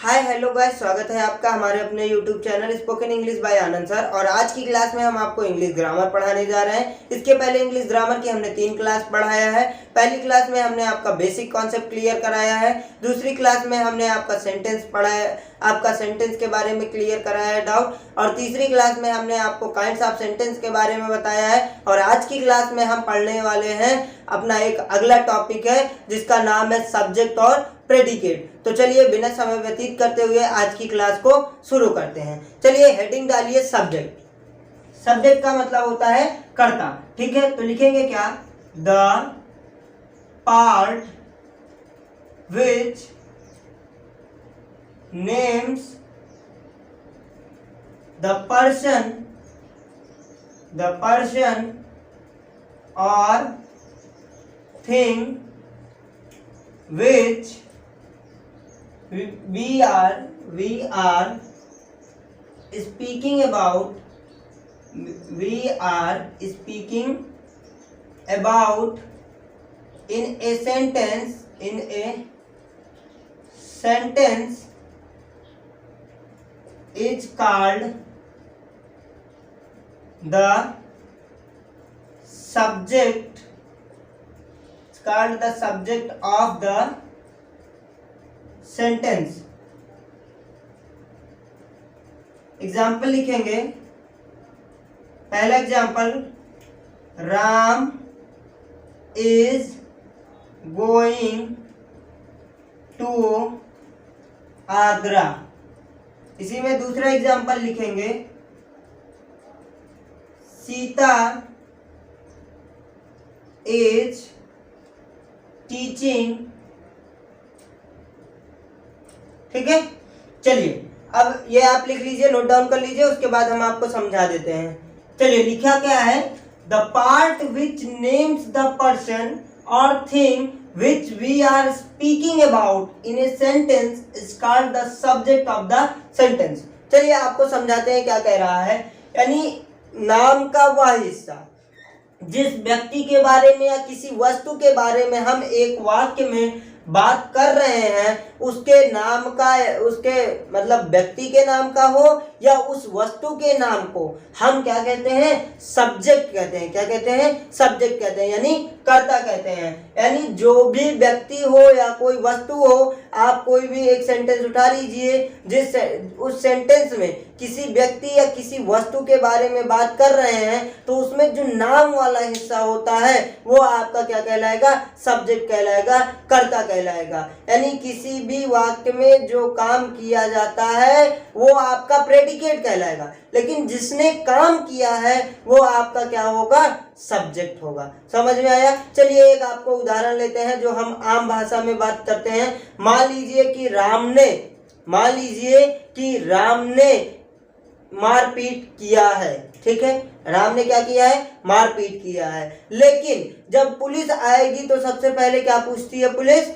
Hi hello guys, स्वागत है आपका हमारे अपने YouTube channel spoken English by Anand sir. और आज की क्लास में हम आपको इंग्लिश ग्रामर पढ़ाने जा रहे हैं। इसके पहले इंग्लिश ग्रामर की हमने 3 क्लास पढ़ाया है। पहली क्लास में हमने आपका बेसिक कॉन्सेप्ट क्लियर कराया है। दूसरी क्लास में हमने आपका सेंटेंस पढ़ाया, आपका सेंटेंस के बारे में क्लियर कराया है डाउट। और तीसरी क्लास में हमने आपको काइंड्स ऑफ सेंटेंस के बारे में बताया है। और आज की क्लास में हम पढ़ने वाले हैं अपना एक अगला टॉपिक है जिसका नाम है सब्जेक्ट और प्रेडिकेट। तो चलिए बिना समय व्यतीत करते हुए आज की क्लास को शुरू करते हैं। चलिए हेडिंग डालिए सब्जेक्ट। सब्जेक्ट का मतलब होता है कर्ता, ठीक है। तो लिखेंगे क्या? The part which names the person और thing which we are speaking about in a sentence is called the subject of the sentence। Example लिखेंगे। पहला example, Ram is going to Agra. इसी में दूसरा एग्जाम्पल लिखेंगे, सीता इज टीचिंग। ठीक है, चलिए अब ये आप लिख लीजिए, नोट डाउन कर लीजिए, उसके बाद हम आपको समझा देते हैं। चलिए लिखा क्या है? The part which names the person और thing which we are speaking about in a sentence is called the subject of the sentence. चलिए आपको समझाते हैं क्या कह रहा है। यानी नाम का वह हिस्सा जिस व्यक्ति के बारे में या किसी वस्तु के बारे में हम एक वाक्य में बात कर रहे हैं, उसके नाम का, उसके मतलब व्यक्ति के नाम का हो या उस वस्तु के नाम को हम क्या कहते हैं? सब्जेक्ट कहते हैं। क्या कहते हैं? सब्जेक्ट कहते हैं, यानी कर्ता कहते हैं। यानी जो भी व्यक्ति हो या कोई वस्तु हो, आप कोई भी एक सेंटेंस उठा लीजिए जिस उस सेंटेंस में किसी व्यक्ति या किसी वस्तु के बारे में बात कर रहे हैं, तो उसमें जो नाम वाला हिस्सा होता है वो आपका क्या कहलाएगा? सब्जेक्ट कहलाएगा, कर्ता कहलाएगा। यानी किसी भी वाक्य में जो काम किया जाता है वो आपका प्रेडिकेट कहलाएगा, लेकिन जिसने काम किया है वो आपका क्या होगा? सब्जेक्ट होगा। समझ में आया? चलिए एक आपको उदाहरण लेते हैं जो हम आम भाषा में बात करते हैं। मान लीजिए कि राम ने मारपीट किया है। ठीक है, राम ने क्या किया है? मारपीट किया है। लेकिन जब पुलिस आएगी तो सबसे पहले क्या पूछती है पुलिस?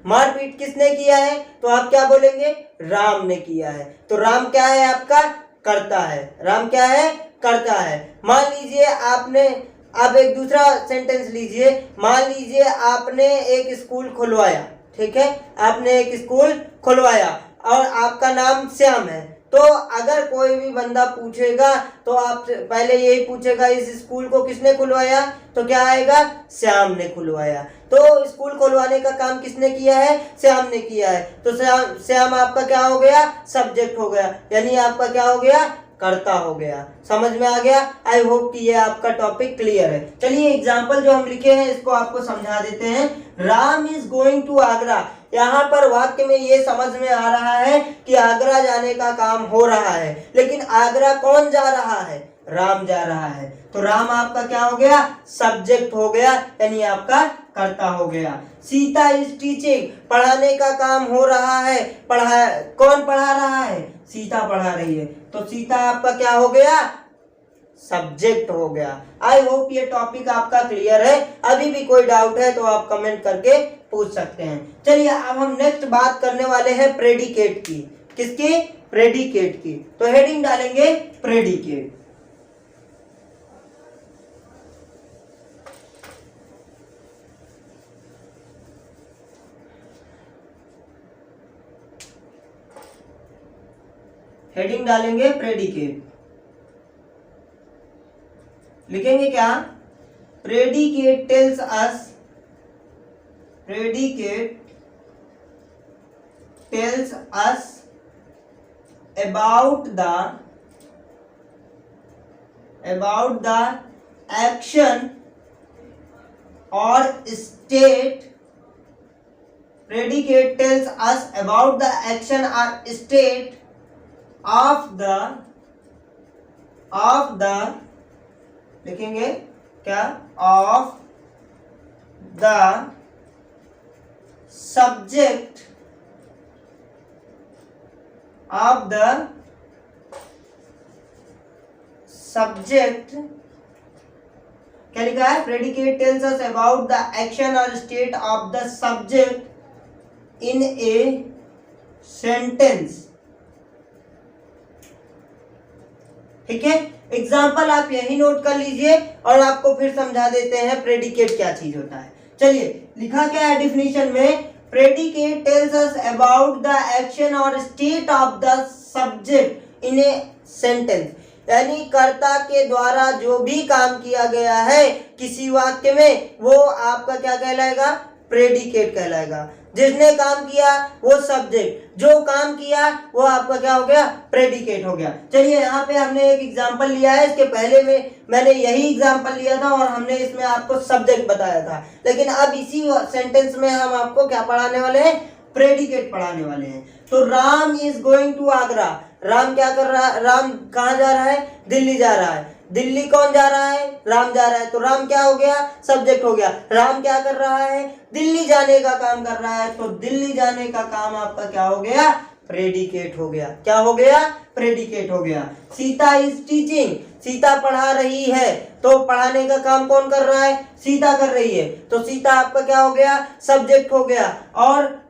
मारपीट किसने किया है? तो आप क्या बोलेंगे? राम ने किया है। तो राम क्या है? आपका कर्ता है। राम क्या है? कर्ता है। मान लीजिए आप एक दूसरा सेंटेंस लीजिए। मान लीजिए आपने एक स्कूल खुलवाया। ठीक है, आपने एक स्कूल खुलवाया और आपका नाम श्याम है। तो अगर कोई भी बंदा पूछेगा तो आप पहले यही पूछेगा, इस स्कूल को किसने खुलवाया? तो क्या आएगा? श्याम ने खुलवाया। तो स्कूल खुलवाने का काम किसने किया है? श्याम ने किया है। तो श्याम आपका क्या हो गया? सब्जेक्ट हो गया, यानी आपका क्या हो गया? कर्ता हो गया। समझ में आ गया? आई होप कि ये आपका टॉपिक क्लियर है। चलिए एग्जाम्पल जो हम लिखे हैं इसको आपको समझा देते हैं। Ram is going to Agra. यहाँ पर वाक्य में ये समझ में आ रहा है कि आगरा जाने का काम हो रहा है, लेकिन आगरा कौन जा रहा है? राम जा रहा है। तो राम आपका क्या हो गया? सब्जेक्ट हो गया, यानी आपका कर्ता हो गया। Sita is teaching. पढ़ाने का काम हो रहा है। कौन पढ़ा रहा है? सीता पढ़ा रही है। तो सीता आपका क्या हो गया? सब्जेक्ट हो गया। आई होप ये टॉपिक आपका क्लियर है। अभी भी कोई डाउट है तो आप कमेंट करके पूछ सकते हैं। चलिए अब हम नेक्स्ट बात करने वाले हैं प्रेडिकेट की। किसकी? प्रेडिकेट की। तो हेडिंग डालेंगे प्रेडिकेट। हेडिंग डालेंगे प्रेडिकेट, लिखेंगे क्या, predicate tells us, predicate tells us about the action or state, predicate tells us about the action or state of the लिखेंगे क्या, of the subject of the subject, क्या लिखा है, predicate tells us about the action or state of the subject in a sentence। ठीक है, example आप यही note कर लीजिए और आपको फिर समझा देते हैं प्रेडिकेट क्या चीज होता है। चलिए, लिखा क्या है डिफिनीशन में, predicate tells us about the action or state of the subject in a sentence, यानी कर्ता के द्वारा जो भी काम किया गया है किसी वाक्य में, वो आपका क्या कहलाएगा, प्रेडिकेट कहलाएगा। जिसने काम किया वो सब्जेक्ट, जो काम किया वो आपका क्या हो गया, प्रेडिकेट हो गया। चलिए, यहाँ पे हमने एक एग्जांपल लिया है, इसके पहले में मैंने यही एग्जांपल लिया था और हमने इसमें आपको सब्जेक्ट बताया था, लेकिन अब इसी सेंटेंस में हम आपको क्या पढ़ाने वाले हैं, प्रेडिकेट पढ़ाने वाले हैं। तो Ram is going to Agra, Ram क्या कर रहा है, राम कहाँ जा रहा है, दिल्ली जा रहा है। दिल्ली कौन जा रहा है, राम जा रहा है, तो राम क्या हो गया, सब्जेक्ट हो गया। राम क्या कर रहा है, दिल्ली जाने का काम कर रहा है, तो दिल्ली जाने का काम आपका क्या हो गया, प्रेडिकेट हो गया। क्या हो गया, प्रेडिकेट हो गया। सीता इज टीचिंग, सीता पढ़ा रही है, तो पढ़ाने का काम कौन कर रहा है, सीता कर रही है, तो सीता आपका क्या हो गया, सब्जेक्ट हो गया। और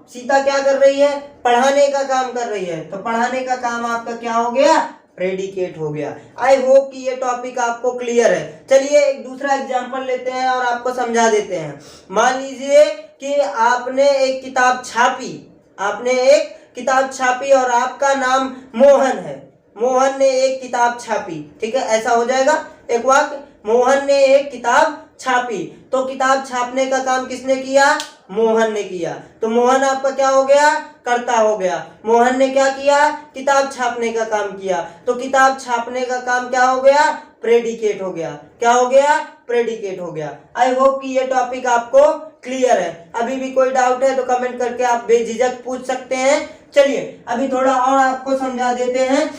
सीता क्या कर रही है, पढ़ाने का काम कर रही है, तो पढ़ाने का काम आपका क्या हो गया, प्रेडिकेट हो गया। आई होप कि ये टॉपिक आपको क्लियर है। चलिए, एक दूसरा एग्जांपल लेते हैं और आपको समझा देते हैं। मान लीजिए कि आपने एक किताब छापी, आपने एक किताब छापी और आपका नाम मोहन है। मोहन ने एक किताब छापी, ठीक है, ऐसा हो जाएगा एक वाक्य, मोहन ने एक किताब छापी, तो किताब छापने का काम किसने किया, मोहन ने किया, तो मोहन आपका क्या हो गया, कर्ता हो गया। मोहन ने क्या किया, किताब छापने का काम किया, तो किताब छापने का काम क्या हो गया, प्रेडिकेट हो गया। क्या हो गया, प्रेडिकेट हो गया। आई होप कि ये टॉपिक आपको क्लियर है। अभी भी कोई डाउट है तो कमेंट करके आप बेझिझक पूछ सकते हैं। चलिए, अभी थोड़ा और आपको समझा देते हैं,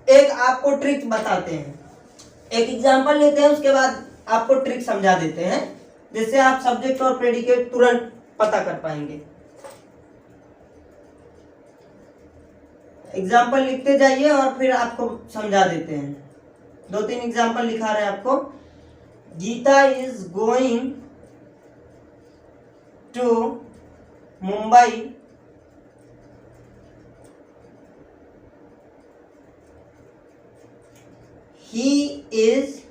एक आपको ट्रिक बताते हैं, एक एग्जाम्पल लेते हैं, उसके बाद आपको ट्रिक समझा देते हैं, जिससे आप सब्जेक्ट और प्रेडिकेट तुरंत पता कर पाएंगे। एग्जाम्पल लिखते जाइए और फिर आपको समझा देते हैं। 2-3 एग्जाम्पल लिखा रहे हैं आपको। Geeta is going to Mumbai he is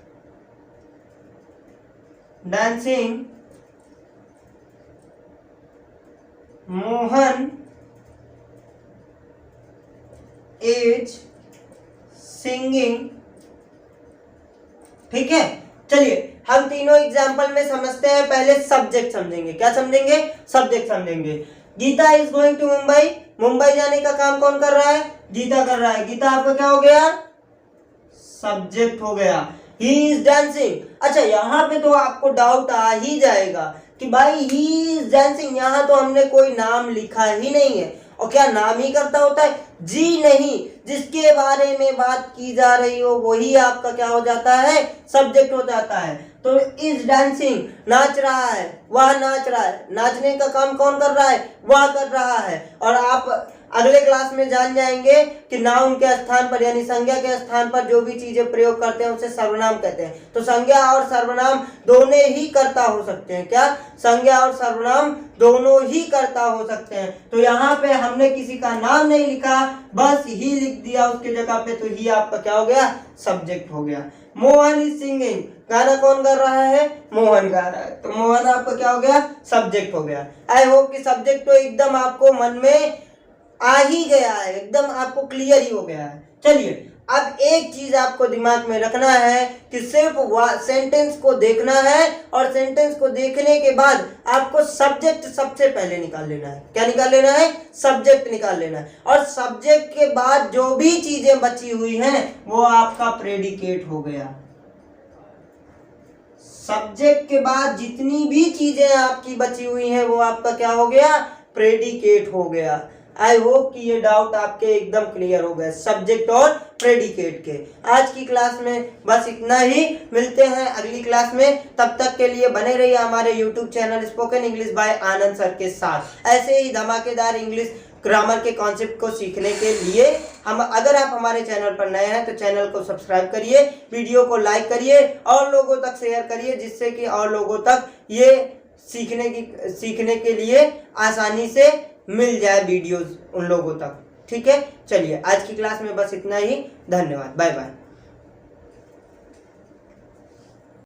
dancing, Mohan is singing। ठीक है, चलिए हम तीनों एग्जाम्पल में समझते हैं। पहले सब्जेक्ट समझेंगे। क्या समझेंगे, सब्जेक्ट समझेंगे। Geeta is going to Mumbai, Mumbai जाने का काम कौन कर रहा है, गीता कर रहा है। गीता आपका क्या हो गया, सब्जेक्ट हो गया। ही इज डांसिंग, अच्छा यहाँ पे तो आपको डाउट आ ही जाएगा कि भाई ही इज डांसिंग, यहाँ तो हमने कोई नाम लिखा ही नहीं है, और क्या नाम ही करता होता है, जी नहीं, जिसके बारे में बात की जा रही हो वही आपका क्या हो जाता है, सब्जेक्ट हो जाता है। तो इज डांसिंग, नाच रहा है, वह नाच रहा है, नाचने का काम कौन कर रहा है, वह कर रहा है। और आप अगले क्लास में जान जाएंगे कि नाउन के स्थान पर यानी संज्ञा के स्थान पर जो भी चीजें प्रयोग करते हैं उसे सर्वनाम कहते हैं। तो संज्ञा और सर्वनाम दोनों ही कर्ता हो सकते हैं। क्या, संज्ञा और सर्वनाम दोनों ही कर्ता हो सकते हैं। तो यहाँ पे हमने किसी का नाम नहीं लिखा, बस ही लिख दिया उसके जगह पे, तो ही आपका क्या हो गया, सब्जेक्ट हो गया। मोहन इज सिंगिंग, गाना कौन गा रहा है, मोहन गा रहा है, तो मोहन आपका क्या हो गया, सब्जेक्ट हो गया। आई होप कि सब्जेक्ट तो एकदम आपको मन में आ ही गया है, एकदम आपको क्लियर ही हो गया है। चलिए अब एक चीज आपको दिमाग में रखना है कि सिर्फ सेंटेंस को देखना है और सेंटेंस को देखने के बाद आपको सब्जेक्ट सबसे पहले निकाल लेना है। क्या निकाल लेना है? सब्जेक्ट निकाल लेना है। और सब्जेक्ट के बाद जो भी चीजें बची हुई हैं वो आपका प्रेडिकेट हो गया। सब्जेक्ट के बाद जितनी भी चीजें आपकी बची हुई हैं वो आपका क्या हो गया? प्रेडिकेट हो गया। आई होप कि ये डाउट आपके एकदम क्लियर हो गए सब्जेक्ट और प्रेडिकेट के। आज की क्लास में बस इतना ही, मिलते हैं अगली क्लास में। तब तक के लिए बने रहिए हमारे YouTube channel spoken English by Anand sir के साथ। ऐसे ही धमाकेदार इंग्लिश ग्रामर के कॉन्सेप्ट को सीखने के लिए अगर आप हमारे चैनल पर नए हैं तो चैनल को सब्सक्राइब करिए, वीडियो को लाइक करिए और लोगों तक शेयर करिए, जिससे कि और लोगों तक ये सीखने के लिए आसानी से मिल जाए वीडियोस उन लोगों तक। ठीक है, चलिए आज की क्लास में बस इतना ही। धन्यवाद, बाय बाय।